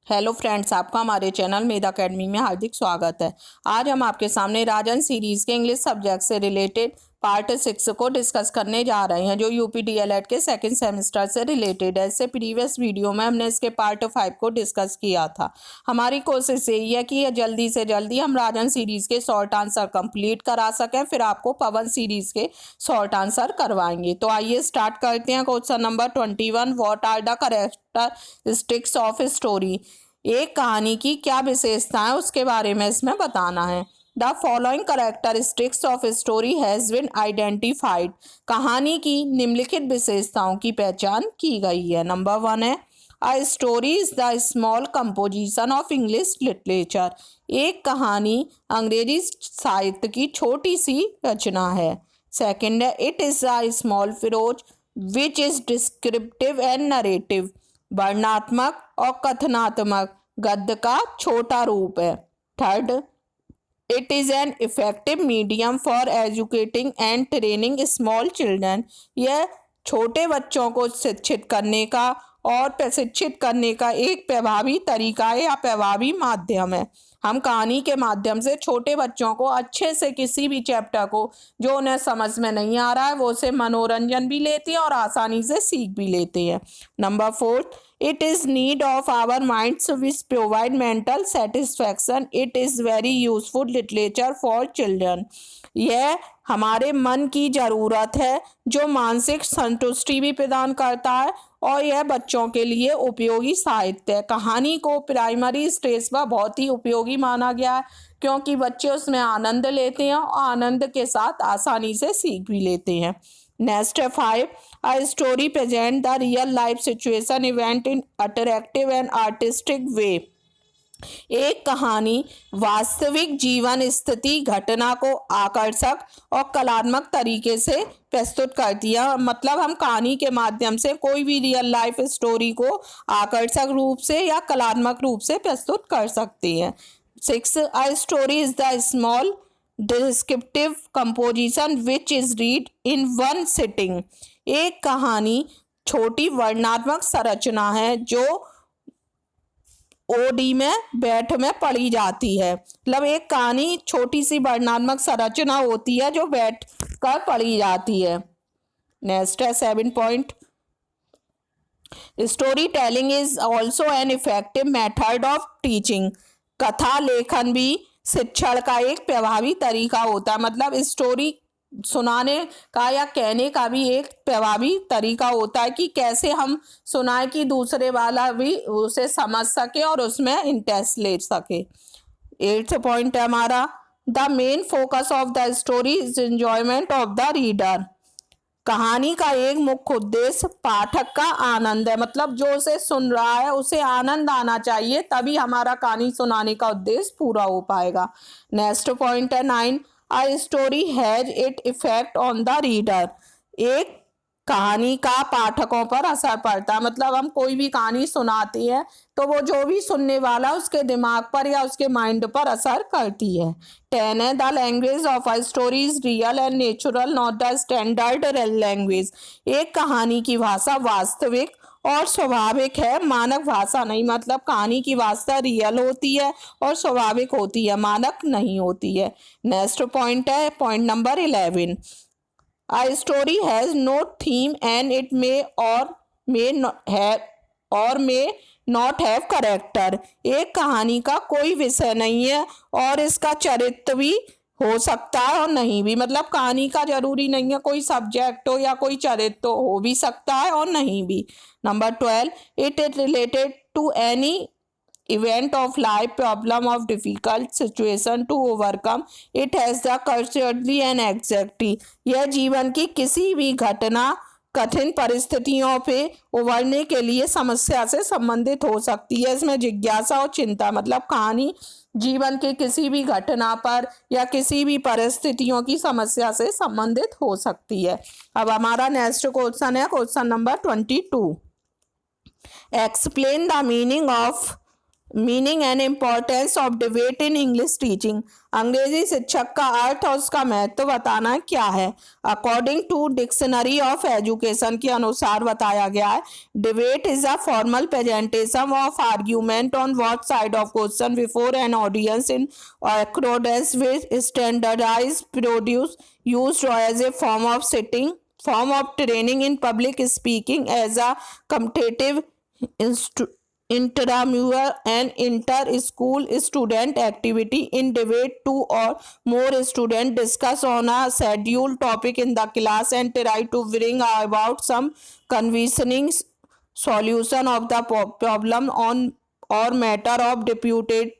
Hello friends, आपका हमारे channel मेधा academy में हार्दिक स्वागत है। आज हम आपके सामने राजन सीरीज़ के इंग्लिश सब्जेक्ट से रिलेटेड पार्ट 6 को डिस्कस करने जा रहे हैं, जो यूपी डीएलएड के सेकंड सेमेस्टर से रिलेटेड है। इससे प्रीवियस वीडियो में हमने इसके पार्ट 5 को डिस्कस किया था। हमारी कोशिश यही है कि जल्दी से जल्दी हम राजन सीरीज़ के शॉर्ट आंसर कंप्लीट करा सकें, फिर आपको पवन सीरीज़ के शॉर्ट आंसर करवाएंगे। तो आइए स्टार्ट करते हैं। Question number 21, what are the characteristics of story. एक कहानी की क्या विशेषता है उसके बारे में इसमें बताना है। The following characteristics of story has been identified. कहानी की निम्नलिखित विशेषताओं की पहचान की गई है। नंबर 1 है a story is the small composition of English literature. एक कहानी अंग्रेजी साहित्य की छोटी सी रचना है। सेकंड है it is a small prose which is descriptive and narrative. वर्णनात्मक और कथनात्मक गद्य का छोटा रूप है। Third, it is an effective medium for educating and training small children. यह छोटे बच्चों को शिक्षित करने का और प्रशिक्षित करने का एक प्रभावी तरीका है या प्रभावी माध्यम है। हम कहानी के माध्यम से छोटे बच्चों को अच्छे से किसी भी चैप्टर को जो उन्हें समझ में नहीं आ रहा है वो उसे मनोरंजन भी लेते हैं और आसानी से सीख भी लेते हैं। Number 4, it is need of our minds which provide mental satisfaction. It is very useful literature for children. यह हमारे मन की ज़रूरत है जो मानसिक संतुष्टि भी प्रदान करता है और यह बच्चों के लिए उपयोगी साहित्य है। कहानी को प्राइमरी स्टेज पर बहुत ही उपयोगी माना गया है क्योंकि बच्चे उसमें आनंद लेते हैं और आनंद के साथ आसानी से सीख भी लेते हैं। नेक्स्ट है 5, a story present the real life situation event in attractive and artistic way. एक कहानी वास्तविक जीवन स्थिति घटना को आकर्षक और कलात्मक तरीके से प्रस्तुत करती है। मतलब हम कहानी के माध्यम से कोई भी रियल लाइफ स्टोरी को आकर्षक रूप से या कलात्मक रूप से प्रस्तुत कर सकती हैं। 6, a story is the small descriptive composition which is read in one sitting. एक कहानी छोटी वर्णनात्मक संरचना है जो ओडी में बैठ में पढ़ी जाती है। मतलब एक कहानी छोटी सी वर्णनात्मक संरचना होती है जो बैठ कर पढ़ी जाती है। नेक्स्ट है 7 point, story telling is also an effective method of teaching. कथा लेखन भी शिक्षण का एक प्रभावी तरीका होता है। मतलब स्टोरी सुनाने का या कहने का भी एक प्रभावी तरीका होता है कि कैसे हम सुनाए कि दूसरे वाला भी उसे समझ सके और उसमें इंटरेस्ट ले सके। 8th पॉइंट है हमारा, the main focus of the story is enjoyment of the reader. कहानी का एक मुख्य उद्देश्य पाठक का आनंद है। मतलब जो उसे सुन रहा है उसे आनंद आना चाहिए, तभी हमारा कहानी सुनाने का उद्देश्य पूरा हो पाएगा। नेक्स्ट पॉइंट है 9, a story has it effect on the reader. एक कहानी का पाठकों पर असर पड़ता है। मतलब हम कोई भी कहानी सुनाते हैं तो वो जो भी सुनने वाला उसके दिमाग पर या उसके माइंड पर असर करती है। 10 है the language of a story is real and natural not the standard language. एक कहानी की भाषा वास्तविक और स्वाभाविक है, मानक भाषा नहीं। मतलब कहानी की भाषा रियल होती है और स्वाभाविक होती है, मानक नहीं होती है। नेक्स्ट पॉइंट है point number 11, a story has no theme and it may not have character. एक कहानी का कोई विषय नहीं है और इसका चरित्र भी हो सकता है और नहीं भी। मतलब कहानी का जरूरी नहीं है कोई सब्जेक्ट हो या कोई चरित्र हो भी सकता है और नहीं भी। Number 12, it is related to any event of life, problem of difficult situation to overcome. It has the courtesy and exactly. यह जीवन की किसी भी घटना कठिन परिस्थितियों पे उभरने के लिए समस्या से संबंधित हो सकती है। इसमें जिज्ञासा और चिंता, मतलब कहानी जीवन के किसी भी घटना पर या किसी भी परिस्थितियों की समस्या से संबंधित हो सकती है। अब हमारा नेक्स्ट क्वेश्चन है question number 22, explain the meaning of meaning and importance of debate in English teaching. अंग्रेजी शिक्षक का अर्थ और उसका महत्व बताना क्या है। According to dictionary of education के अनुसार बताया गया है, debate is a formal presentation of argument on what side of question before an audience in accordance with standardized produce used as a form of training in public speaking as a competitive intramural and inter-school student activity. In debate, two or more students discuss on a scheduled topic in the class and try to bring about some convincing solution of the problem on or matter of disputed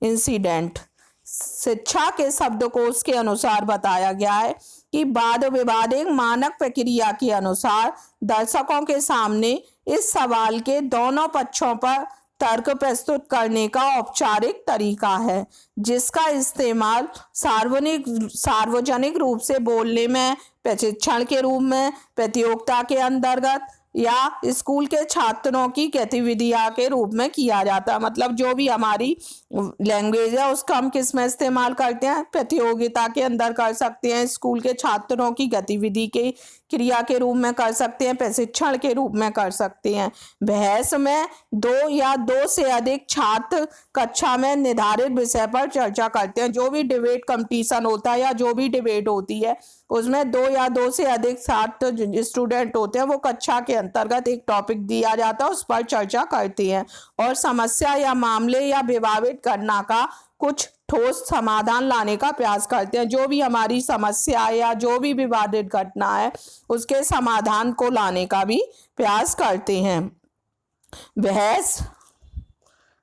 incident. शिक्षा के शब्दकोश के अनुसार बताया गया है कि वाद विवाद एक मानक प्रक्रिया के अनुसार दर्शकों के सामने इस सवाल के दोनों पक्षों पर तर्क प्रस्तुत करने का औपचारिक तरीका है, जिसका इस्तेमाल सार्वजनिक रूप से बोलने में, प्रशिक्षण के रूप में, प्रतियोगिता के अंतर्गत या स्कूल के छात्रों की गतिविधियां के रूप में किया जाता है। मतलब जो भी हमारी लैंग्वेज है उसका हम किस में इस्तेमाल करते हैं, प्रतियोगिता के अंदर कर सकते हैं, स्कूल के छात्रों की गतिविधि के क्रिया के रूप में कर सकते हैं, प्रशिक्षण के रूप में कर सकते हैं। बहस में दो या दो से अधिक छात्र कक्षा में निर्धारित विषय पर चर्चा करते हैं। जो भी डिबेट कंपटीशन होता है या जो भी डिबेट होती है उसमें दो या दो से अधिक छात्र स्टूडेंट होते हैं, वो कक्षा के अंतर्गत एक टॉपिक दिया जाता है, उस पर चर्चा करती हैं और समस्या या मामले या विवादित घटना का कुछ ठोस समाधान लाने का प्रयास करते हैं। जो भी हमारी समस्या या जो भी विवादित घटना है उसके समाधान को लाने का भी प्रयास करते हैं। बहस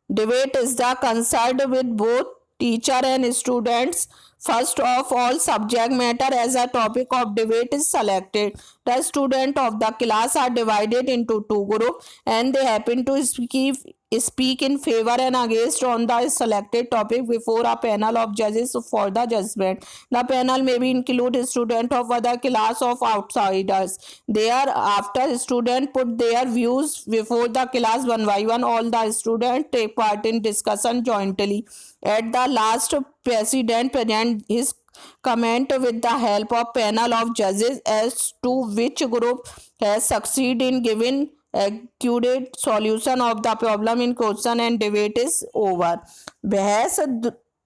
debate is the concern with both teacher and students. First of all, subject matter as a topic of debate is selected. The students of the class are divided into two groups and they happen to speak in favor and against on the selected topic before a panel of judges for the judgment. The panel may be include students of other class of outsiders. Thereafter, students put their views before the class one by one. All the students take part in discussion jointly. At the last, president present his comment with the help of panel of judges as to which group has succeeded in giving accurate solution of the problem in question and debate is over. बहस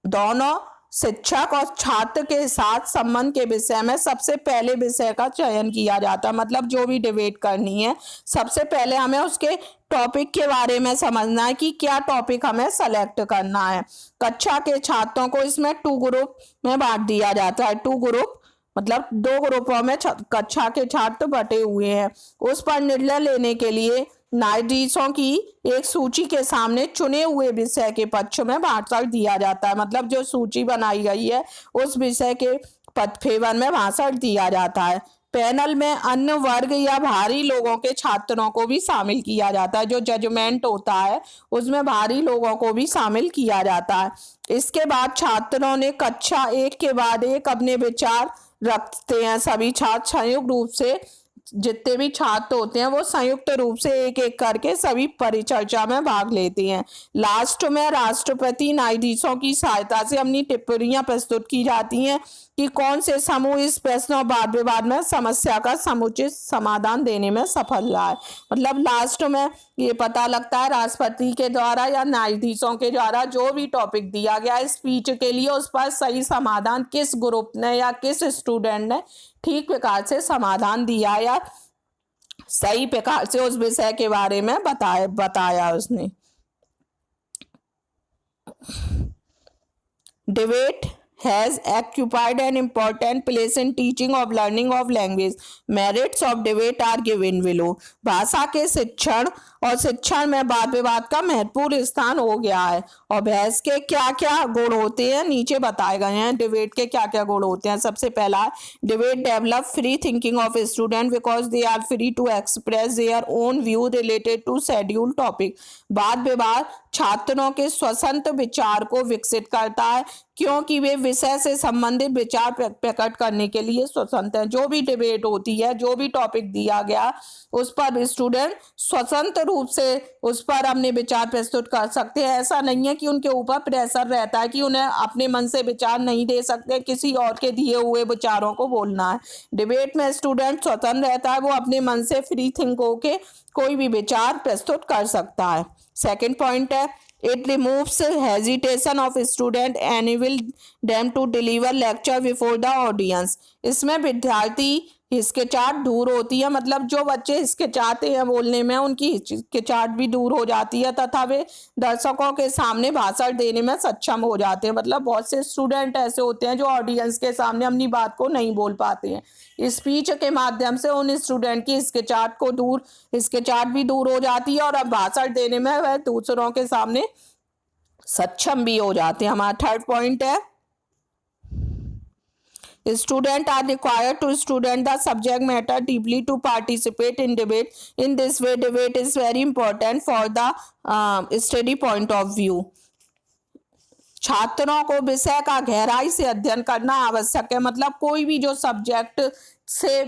दोनों शिक्षक और छात्र के साथ संबंध के विषय में सबसे पहले विषय का चयन किया जाता है। मतलब जो भी डिबेट करनी है सबसे पहले हमें उसके टॉपिक के बारे में समझना है कि क्या टॉपिक हमें सेलेक्ट करना है। कक्षा के छात्रों को इसमें टू ग्रुप में बांट दिया जाता है। टू ग्रुप मतलब दो ग्रुपों में कक्षा के छात्र बटे हुए हैं। उस पर निर्णय लेने के लिए न्यायाधीशों की एक सूची के सामने चुने हुए विषय के पक्ष में भाषण दिया जाता है। मतलब जो सूची बनाई गई है उस विषय के फेवर में भाषण दिया जाता है। पैनल में अन्य वर्ग या भारी लोगों के छात्रों को भी शामिल किया जाता है। जो जजमेंट होता है उसमें भारी लोगों को भी शामिल किया जाता है। इसके बाद छात्रों ने कक्षा एक के बाद एक अपने विचार रखते हैं। सभी छात्र संयुक्त रूप से, जितने भी छात्र होते हैं वो संयुक्त रूप से एक एक करके सभी परिचर्चा में भाग लेते हैं। लास्ट में राष्ट्रपति न्यायाधीशों की सहायता से अपनी टिप्पणियां प्रस्तुत की जाती हैं कि कौन से समूह इस प्रश्न और वाद विवाद में समस्या का समुचित समाधान देने में सफल रहा है। मतलब लास्ट में ये पता लगता है राष्ट्रपति के द्वारा या न्यायाधीशों के द्वारा जो भी टॉपिक दिया गया है स्पीच के लिए उस पर सही समाधान किस ग्रुप ने या किस स्टूडेंट ने ठीक प्रकार से समाधान दिया या सही प्रकार से उस विषय के बारे में बताया उसने। Debate has occupied an important place in teaching of learning of language. Merits of debate are given below. भाषा के शिक्षण और शिक्षण में वाद विवाद का महत्वपूर्ण स्थान हो गया है। और बहस के क्या क्या गुण होते हैं नीचे बताए गए हैं। डिबेट के क्या क्या गुण होते हैं। सबसे पहला, debate develop free thinking of student because they are free to express their own view related to schedule topic. वाद विवाद छात्रों के स्वतंत्र विचार को विकसित करता है, क्योंकि वे विषय से संबंधित विचार प्रकट करने के लिए स्वतंत्र हैं। जो भी डिबेट होती है, जो भी टॉपिक दिया गया, उस पर स्टूडेंट स्वतंत्र रूप से उस पर अपने विचार प्रस्तुत कर सकते हैं। ऐसा नहीं है कि उनके ऊपर प्रेशर रहता है कि उन्हें अपने मन से विचार नहीं दे सकते, किसी और के दिए हुए विचारों को बोलना है। डिबेट में स्टूडेंट स्वतंत्र रहता है, वो अपने मन से फ्री थिंक होके कोई भी विचार प्रस्तुत कर सकता है। सेकंड पॉइंट है, it removes hesitation of student enable them to deliver lecture before the audience। इसमें विद्यार्थी हिचकिचाहट दूर होती है, मतलब जो बच्चे हिचकिचाते हैं बोलने में, उनकी हिचकिचाहट भी दूर हो जाती है तथा वे दर्शकों के सामने भाषण देने में सक्षम हो जाते हैं। मतलब बहुत से स्टूडेंट ऐसे होते हैं जो ऑडियंस के सामने अपनी बात को नहीं बोल पाते हैं। स्पीच के माध्यम से उन स्टूडेंट की हिचकिचाहट भी दूर हो जाती है और अब भाषण देने में वह दूसरों के सामने सक्षम भी हो जाते हैं। हमारा थर्ड पॉइंट है, Students are required to study the subject matter deeply to participate in debate. In this way, debate is very important for the study point of view. छात्रों को विषय का गहराई से अध्ययन करना आवश्यक है। मतलब कोई भी जो सब्जेक्ट से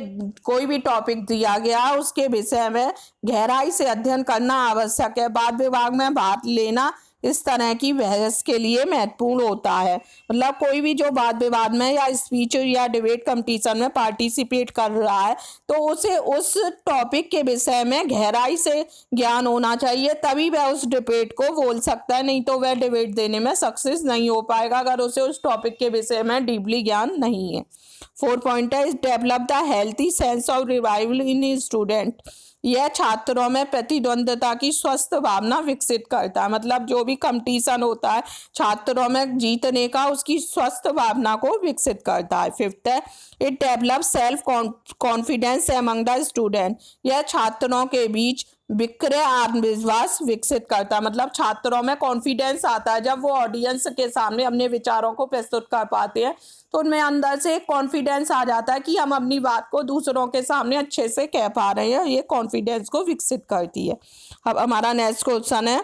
कोई भी टॉपिक दिया गया उसके विषय में गहराई से अध्ययन करना आवश्यक है। वाद विवाद में भाग लेना इस तरह की बहस के लिए महत्वपूर्ण होता है। मतलब कोई भी जो वाद विवाद में या स्पीच या डिबेट कंपटीशन में पार्टिसिपेट कर रहा है तो उसे उस टॉपिक के विषय में गहराई से ज्ञान होना चाहिए, तभी वह उस डिबेट को बोल सकता है, नहीं तो वह डिबेट देने में सक्सेस नहीं हो पाएगा अगर उसे उस टॉपिक के विषय में डीपली ज्ञान नहीं है। 4 पॉइंट है, develop the healthy sense of revival in student. यह छात्रों में प्रतिद्वंद्विता की स्वस्थ भावना विकसित करता है। मतलब जो भी कंपटीशन होता है छात्रों में जीतने का, उसकी स्वस्थ भावना को विकसित करता है। 5th है, it develop self confidence among the student. यह छात्रों के बीच विक्रय आत्मविश्वास विकसित करता है। मतलब छात्रों में कॉन्फिडेंस आता है जब वो ऑडियंस के सामने अपने विचारों को प्रस्तुत कर पाते हैं, तो उनमें अंदर से एक कॉन्फिडेंस आ जाता है कि हम अपनी बात को दूसरों के सामने अच्छे से कह पा रहे हैं। ये कॉन्फिडेंस को विकसित करती है। अब हमारा नेक्स्ट क्वेश्चन है,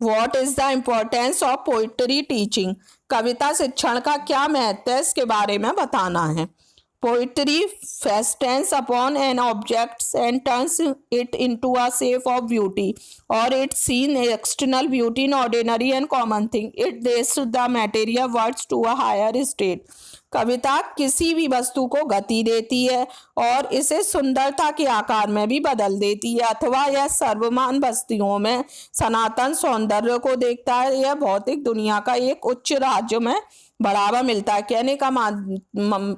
what is the importance of poetry teaching. कविता शिक्षण का क्या महत्व है, इसके बारे में बताना है। Poetry fastens upon an object and turns it into a shape of beauty, or its seen external beauty in ordinary and common thing. It raises the material words to a higher state. कविता किसी भी वस्तु को गति देती है और इसे सुंदरता के आकार में भी बदल देती है, अथवा यह सर्वमान वस्तुओं में सनातन सौंदर्य को देखता है। यह भौतिक दुनिया का एक उच्च राज्य में बढ़ावा मिलता है। कहने का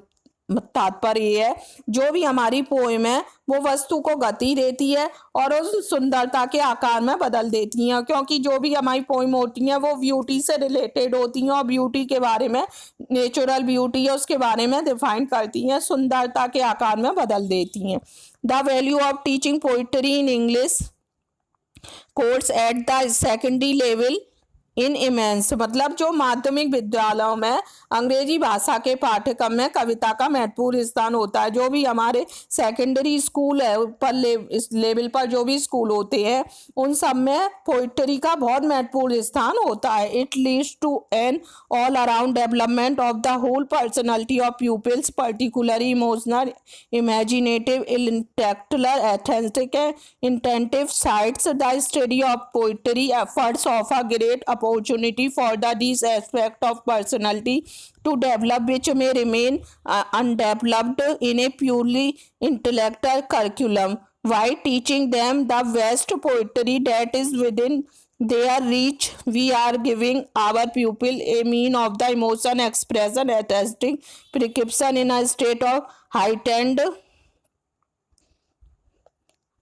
तात्पर्य ये है, जो भी हमारी पोएम है वो वस्तु को गति देती है और उस सुंदरता के आकार में बदल देती हैं, क्योंकि जो भी हमारी पोएम होती हैं वो ब्यूटी से रिलेटेड होती हैं और ब्यूटी के बारे में, नेचुरल ब्यूटी है उसके बारे में डिफाइन करती हैं, सुंदरता के आकार में बदल देती हैं। The value of teaching poetry in English course at the secondary level in immense. मतलब जो माध्यमिक विद्यालयों में अंग्रेजी भाषा के पाठ्यक्रम में कविता का महत्वपूर्ण स्थान होता है। जो भी हमारे सेकेंडरी स्कूल है ऊपर लेवल पर जो भी स्कूल होते हैं उन सब में पोइट्री का बहुत महत्वपूर्ण स्थान होता है। It leads to an all around development of the whole personality of pupils, particularly emotional, imaginative, intellectual, aesthetic, intentive sides. The study of poetry efforts of a great opportunity for these aspects of personality to develop, which may remain undeveloped in a purely intellectual curriculum. While teaching them the best poetry that is within their reach, we are giving our pupil a mean of the emotion expression, artistic perception in a state of heightened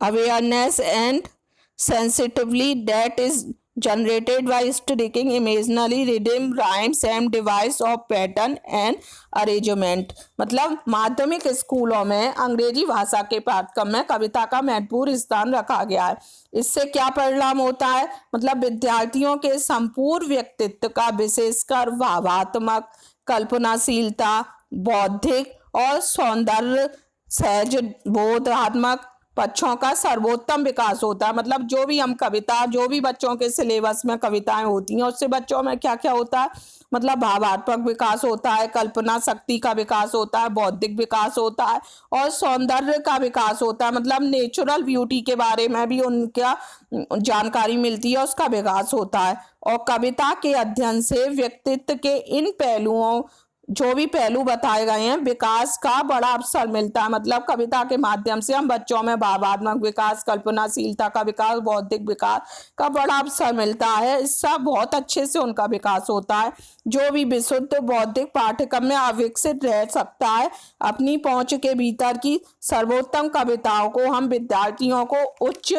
awareness and sensitivity that is generated by striking imaginary rhythm, rhymes and device of pattern and arrangement। मतलब माध्यमिक स्कूलों में अंग्रेजी भाषा के पाठ्यक्रम में कविता का महत्वपूर्ण स्थान रखा गया है। इससे क्या परिणाम होता है, मतलब विद्यार्थियों के संपूर्ण व्यक्तित्व का, विशेषकर भावात्मक, कल्पनाशीलता, बौद्धिक और सौंदर्य, सहज, बोधात्मक बच्चों का सर्वोत्तम विकास होता है। मतलब जो भी हम कविता, जो भी बच्चों के सिलेबस में कविताएं होती हैं उससे बच्चों में क्या क्या होता है, मतलब भावात्मक विकास होता है, कल्पना शक्ति का विकास होता है, बौद्धिक विकास होता है और सौंदर्य का विकास होता है। मतलब नेचुरल ब्यूटी के बारे में भी उनका जानकारी मिलती है, उसका विकास होता है। और कविता के अध्ययन से व्यक्तित्व के इन पहलुओं, जो भी पहलू बताए गए हैं, विकास का बड़ा अवसर मिलता है। मतलब कविता के माध्यम से हम बच्चों में भावात्मक विकास, कल्पनाशीलता का विकास, बौद्धिक विकास का बड़ा अवसर मिलता है। इससे बहुत अच्छे से उनका विकास होता है। जो भी विशुद्ध बौद्धिक पाठ्यक्रम में अविकसित रह सकता है, अपनी पहुंच के भीतर की सर्वोत्तम कविताओं को हम विद्यार्थियों को उच्च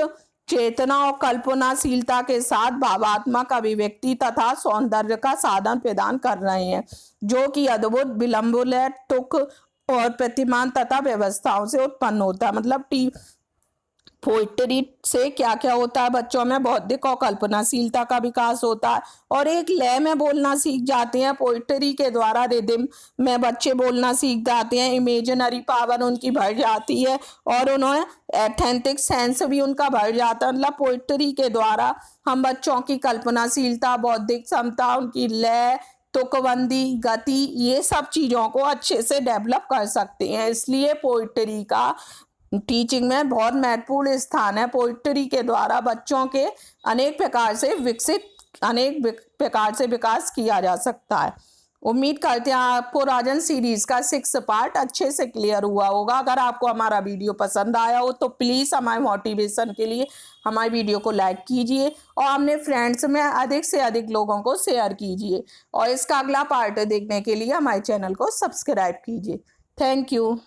चेतना और कल्पनाशीलता के साथ भावात्मक अभिव्यक्ति तथा सौंदर्य का साधन प्रदान कर रहे हैं, जो कि अद्भुत, विलंबुलय, तुक और प्रतिमान तथा व्यवस्थाओं से उत्पन्न होता है। मतलब पोइट्री से क्या क्या होता है, बच्चों में बौद्धिक और कल्पनाशीलता का विकास होता है और एक लय में बोलना सीख जाते हैं। पोइट्री के द्वारा रिदम में बच्चे बोलना सीख जाते हैं, इमेजिनरी पावर उनकी बढ़ जाती है और उन्हें एथेंटिक सेंस भी उनका बढ़ जाता है। मतलब पोइट्री के द्वारा हम बच्चों की कल्पनाशीलता, बौद्धिक क्षमता, उनकी लय, तुकबंदी, गति, ये सब चीज़ों को अच्छे से डेवलप कर सकते हैं। इसलिए पोइट्री का टीचिंग में बहुत महत्वपूर्ण स्थान है। पोइट्री के द्वारा बच्चों के अनेक प्रकार से विकास किया जा सकता है। उम्मीद करते हैं आपको राजन सीरीज का 6 पार्ट अच्छे से क्लियर हुआ होगा। अगर आपको हमारा वीडियो पसंद आया हो तो प्लीज़ हमारे मोटिवेशन के लिए हमारे वीडियो को लाइक कीजिए और अपने फ्रेंड्स में अधिक से अधिक लोगों को शेयर कीजिए और इसका अगला पार्ट देखने के लिए हमारे चैनल को सब्सक्राइब कीजिए। Thank you.